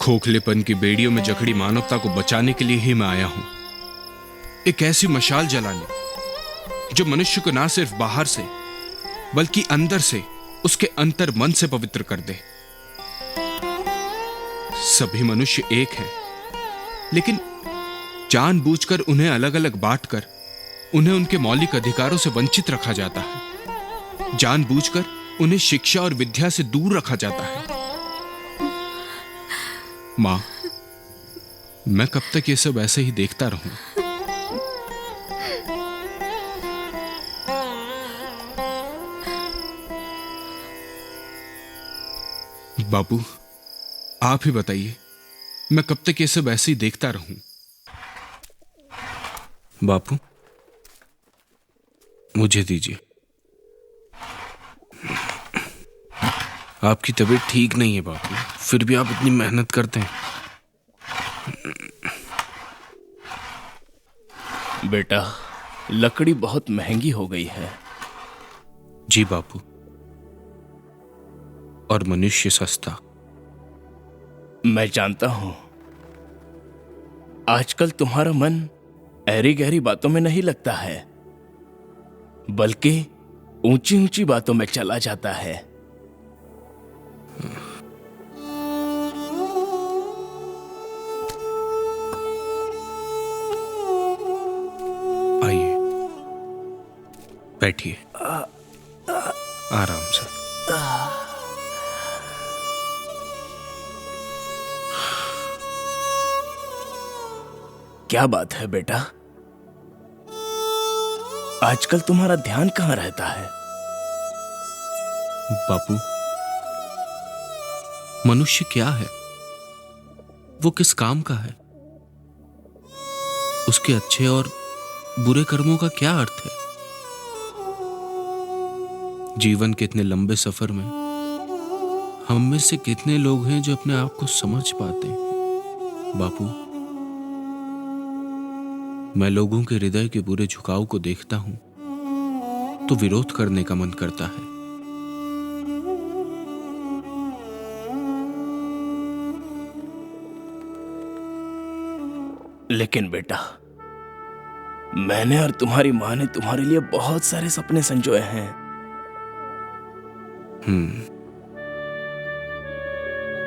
खोखलेपन की बेड़ियों में जकड़ी मानवता को बचाने के लिए ही मैं आया हूं। एक ऐसी मशाल जलाने जो मनुष्य को ना सिर्फ बाहर से बल्कि अंदर से, उसके अंतर मन से पवित्र कर दे। सभी मनुष्य एक हैं, लेकिन जानबूझकर उन्हें अलग अलग बांटकर उन्हें उनके मौलिक अधिकारों से वंचित रखा जाता है। जानबूझकर उन्हें शिक्षा और विद्या से दूर रखा जाता है। मां, मैं कब तक ये सब ऐसे ही देखता रहूं? बापू, आप ही बताइए, मैं कब तक ये सब ऐसे ही देखता रहूं? बापू, मुझे दीजिए। आपकी तबीयत ठीक नहीं है बापू, फिर भी आप इतनी मेहनत करते हैं। बेटा, लकड़ी बहुत महंगी हो गई है। जी बापू, और मनुष्य सस्ता। मैं जानता हूं, आजकल तुम्हारा मन ऐरी गहरी बातों में नहीं लगता है, बल्कि ऊंची ऊंची बातों में चला जाता है। आइए, बैठिए आराम से। क्या बात है बेटा, आजकल तुम्हारा ध्यान कहां रहता है? बापू, मनुष्य क्या है? वो किस काम का है? उसके अच्छे और बुरे कर्मों का क्या अर्थ है? जीवन के इतने लंबे सफर में हम में से कितने लोग हैं जो अपने आप को समझ पाते हैं? बापू, मैं लोगों के हृदय के बुरे झुकाव को देखता हूं तो विरोध करने का मन करता है। लेकिन बेटा, मैंने और तुम्हारी मां ने तुम्हारे लिए बहुत सारे सपने संजोए हैं।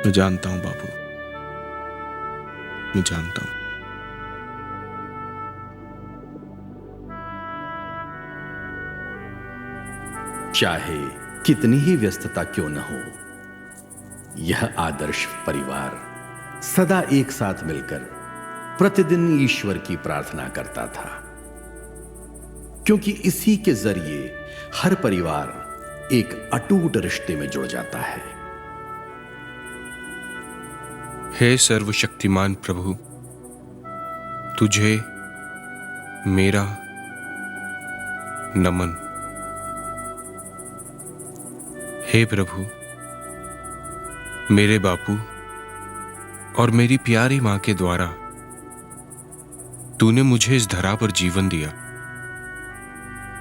मैं जानता हूं बापू, मैं जानता हूं। चाहे कितनी ही व्यस्तता क्यों न हो, यह आदर्श परिवार सदा एक साथ मिलकर प्रतिदिन ईश्वर की प्रार्थना करता था, क्योंकि इसी के जरिए हर परिवार एक अटूट रिश्ते में जुड़ जाता है। हे सर्वशक्तिमान प्रभु, तुझे मेरा नमन। हे प्रभु, मेरे बापू और मेरी प्यारी मां के द्वारा तूने मुझे इस धरा पर जीवन दिया।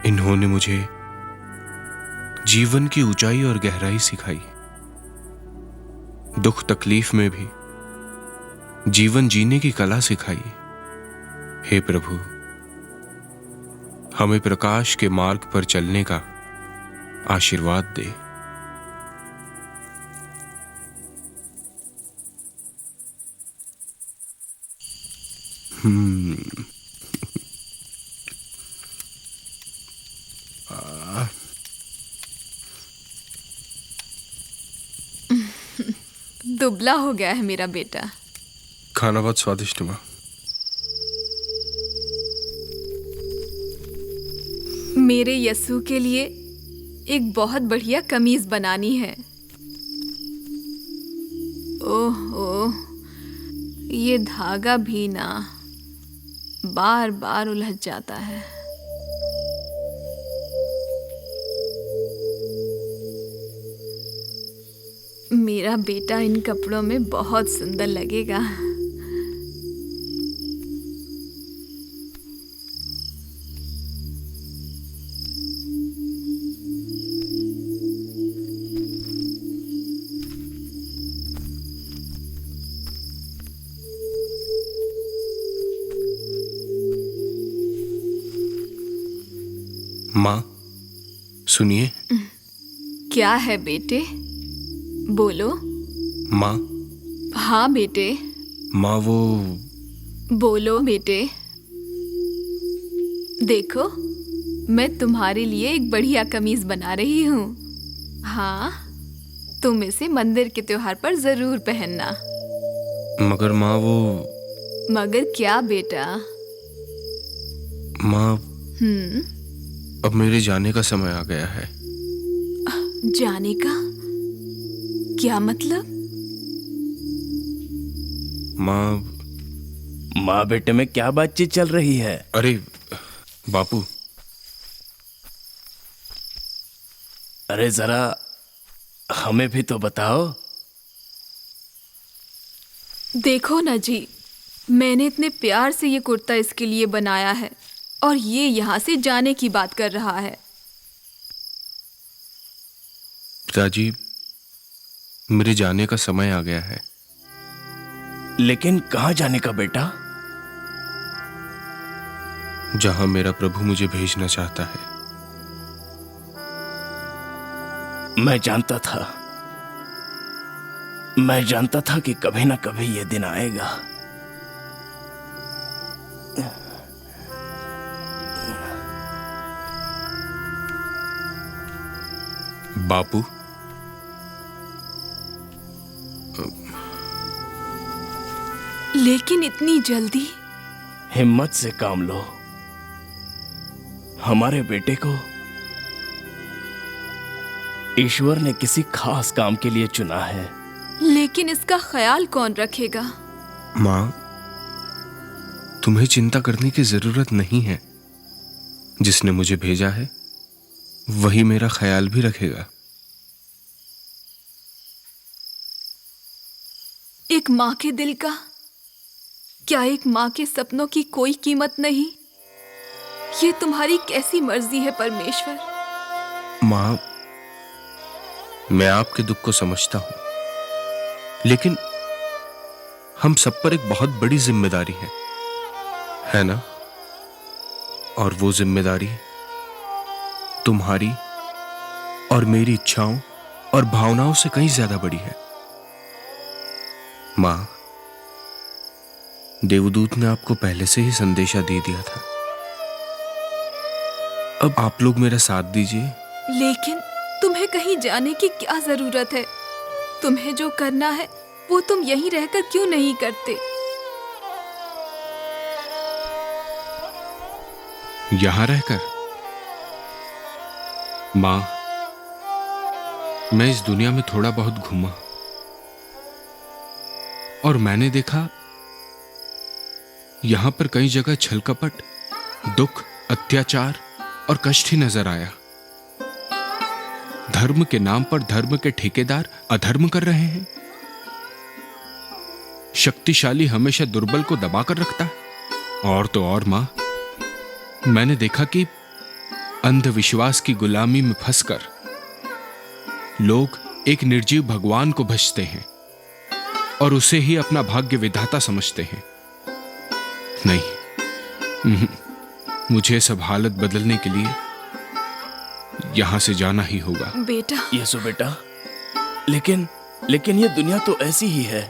इन्होंने मुझे जीवन की ऊंचाई और गहराई सिखाई। दुख तकलीफ में भी जीवन जीने की कला सिखाई। हे प्रभु, हमें प्रकाश के मार्ग पर चलने का आशीर्वाद दे। दुबला हो गया है मेरा बेटा। खाना बहुत स्वादिष्ट हुआ। मेरे यसु के लिए एक बहुत बढ़िया कमीज बनानी है। ओह ओह, ये धागा भी ना बार बार उलझ जाता है। मेरा बेटा इन कपड़ों में बहुत सुंदर लगेगा। माँ सुनिए। क्या है बेटे, बोलो। माँ। हाँ बेटे, माँ वो बोलो बेटे। देखो, मैं तुम्हारे लिए एक बढ़िया कमीज बना रही हूँ। हाँ, तुम इसे मंदिर के त्योहार पर जरूर पहनना। मगर माँ वो मगर क्या बेटा? माँ, अब मेरे जाने का समय आ गया है। जाने का क्या मतलब? माँ। माँ बेटे में क्या बातचीत चल रही है? अरे बापू। अरे जरा हमें भी तो बताओ। देखो ना जी, मैंने इतने प्यार से ये कुर्ता इसके लिए बनाया है और ये यहाँ से जाने की बात कर रहा है। पिताजी, मेरे जाने का समय आ गया है। लेकिन कहाँ जाने का बेटा? जहां मेरा प्रभु मुझे भेजना चाहता है। मैं जानता था कि कभी ना कभी ये दिन आएगा। बापू, लेकिन इतनी जल्दी? हिम्मत से काम लो। हमारे बेटे को ईश्वर ने किसी खास काम के लिए चुना है। लेकिन इसका ख्याल कौन रखेगा? माँ, तुम्हें चिंता करने की जरूरत नहीं है। जिसने मुझे भेजा है वही मेरा ख्याल भी रखेगा। एक माँ के दिल का, क्या एक माँ के सपनों की कोई कीमत नहीं? ये तुम्हारी कैसी मर्जी है परमेश्वर? माँ, मैं आपके दुख को समझता हूं, लेकिन हम सब पर एक बहुत बड़ी जिम्मेदारी है ना? और वो जिम्मेदारी तुम्हारी और मेरी इच्छाओं और भावनाओं से कहीं ज्यादा बड़ी है। माँ, देवदूत ने आपको पहले से ही संदेशा दे दिया था। अब आप लोग मेरा साथ दीजिए। लेकिन तुम्हें कहीं जाने की क्या जरूरत है? तुम्हें जो करना है वो तुम यहीं रहकर क्यों नहीं करते? यहां रहकर? मां, मैं इस दुनिया में थोड़ा बहुत घूमा और मैंने देखा यहां पर कई जगह छल कपट, दुख, अत्याचार और कष्ट ही नजर आया। धर्म के नाम पर धर्म के ठेकेदार अधर्म कर रहे हैं। शक्तिशाली हमेशा दुर्बल को दबाकर रखता है। और तो और मां, मैंने देखा कि अंधविश्वास की गुलामी में फंसकर लोग एक निर्जीव भगवान को भजते हैं और उसे ही अपना भाग्य विधाता समझते हैं। नहीं, मुझे सब हालत बदलने के लिए यहां से जाना ही होगा। बेटा। यीशु बेटा, लेकिन ये दुनिया तो ऐसी ही है।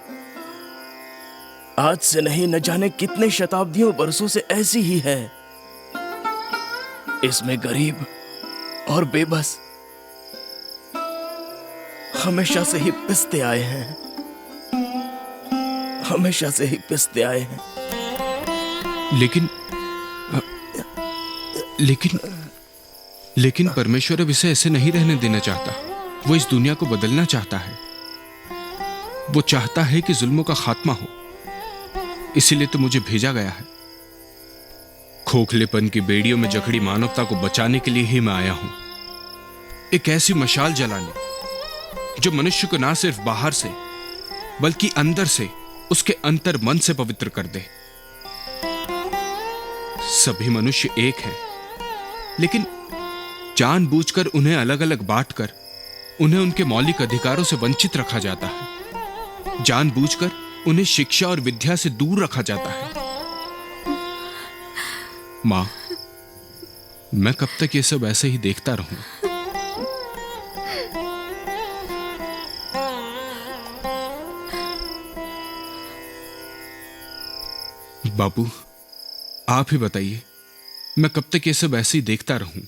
आज से नहीं, न जाने कितने शताब्दियों बरसों से ऐसी ही है। इसमें गरीब और बेबस हमेशा से ही पिसते आए हैं। हमेशा से ही पिसते आए हैं। लेकिन परमेश्वर अब इसे ऐसे नहीं रहने देना चाहता। वो इस दुनिया को बदलना चाहता है। वो चाहता है कि जुल्मों का खात्मा हो। इसीलिए तो मुझे भेजा गया है। खोखलेपन की बेड़ियों में जकड़ी मानवता को बचाने के लिए ही मैं आया हूं। एक ऐसी मशाल जलाने जो मनुष्य को ना सिर्फ बाहर से बल्कि अंदर से, उसके अंतर मन से पवित्र कर दे। सभी मनुष्य एक हैं, लेकिन जानबूझकर उन्हें अलग अलग बांटकर उन्हें उनके मौलिक अधिकारों से वंचित रखा जाता है। जानबूझकर उन्हें शिक्षा और विद्या से दूर रखा जाता है। मां, मैं कब तक ये सब ऐसे ही देखता रहूं? बापू, आप ही बताइए, मैं कब तक ये सब ऐसे ही देखता रहूं?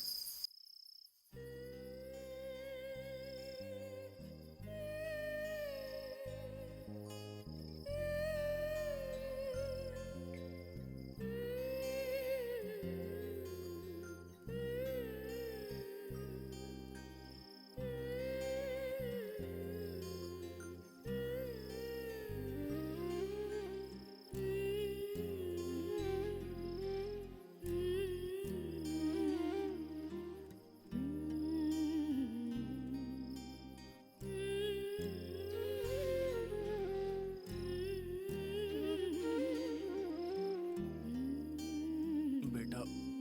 बेटा,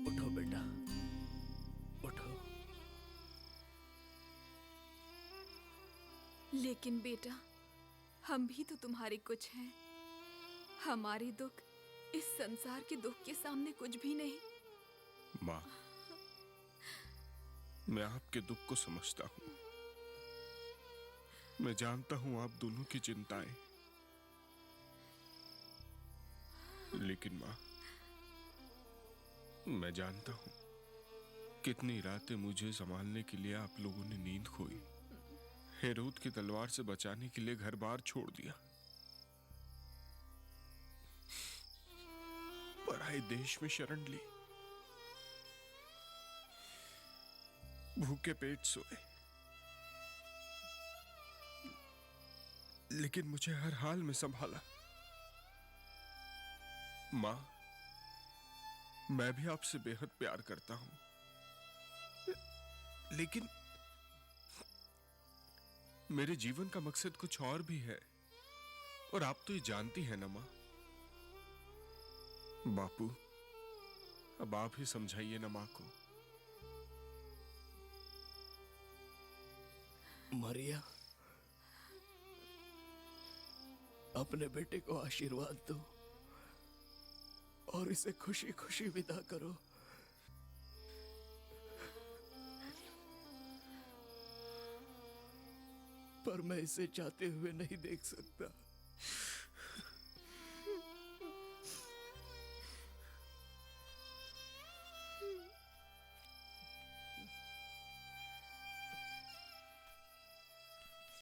उठो बेटा, उठो। लेकिन बेटा, हम भी तो तुम्हारे कुछ हैं। हमारे दुख इस संसार के दुख के सामने कुछ भी नहीं। माँ, मैं आपके दुख को समझता हूँ। मैं जानता हूं आप दोनों की चिंताएं। लेकिन माँ, मैं जानता हूं कितनी रातें मुझे संभालने के लिए आप लोगों ने नींद खोई, हेरोद की तलवार से बचाने के लिए घर बार छोड़ दिया, पराए देश में शरण ली, भूखे पेट सोए। लेकिन मुझे हर हाल में संभाला। मां, मैं भी आपसे बेहद प्यार करता हूं, लेकिन मेरे जीवन का मकसद कुछ और भी है, और आप तो ये जानती हैं ना मां। बापू, अब आप ही समझाइए ना मां को। मरिया, अपने बेटे को आशीर्वाद दो और इसे खुशी खुशी विदा करो। पर मैं इसे जाते हुए नहीं देख सकता।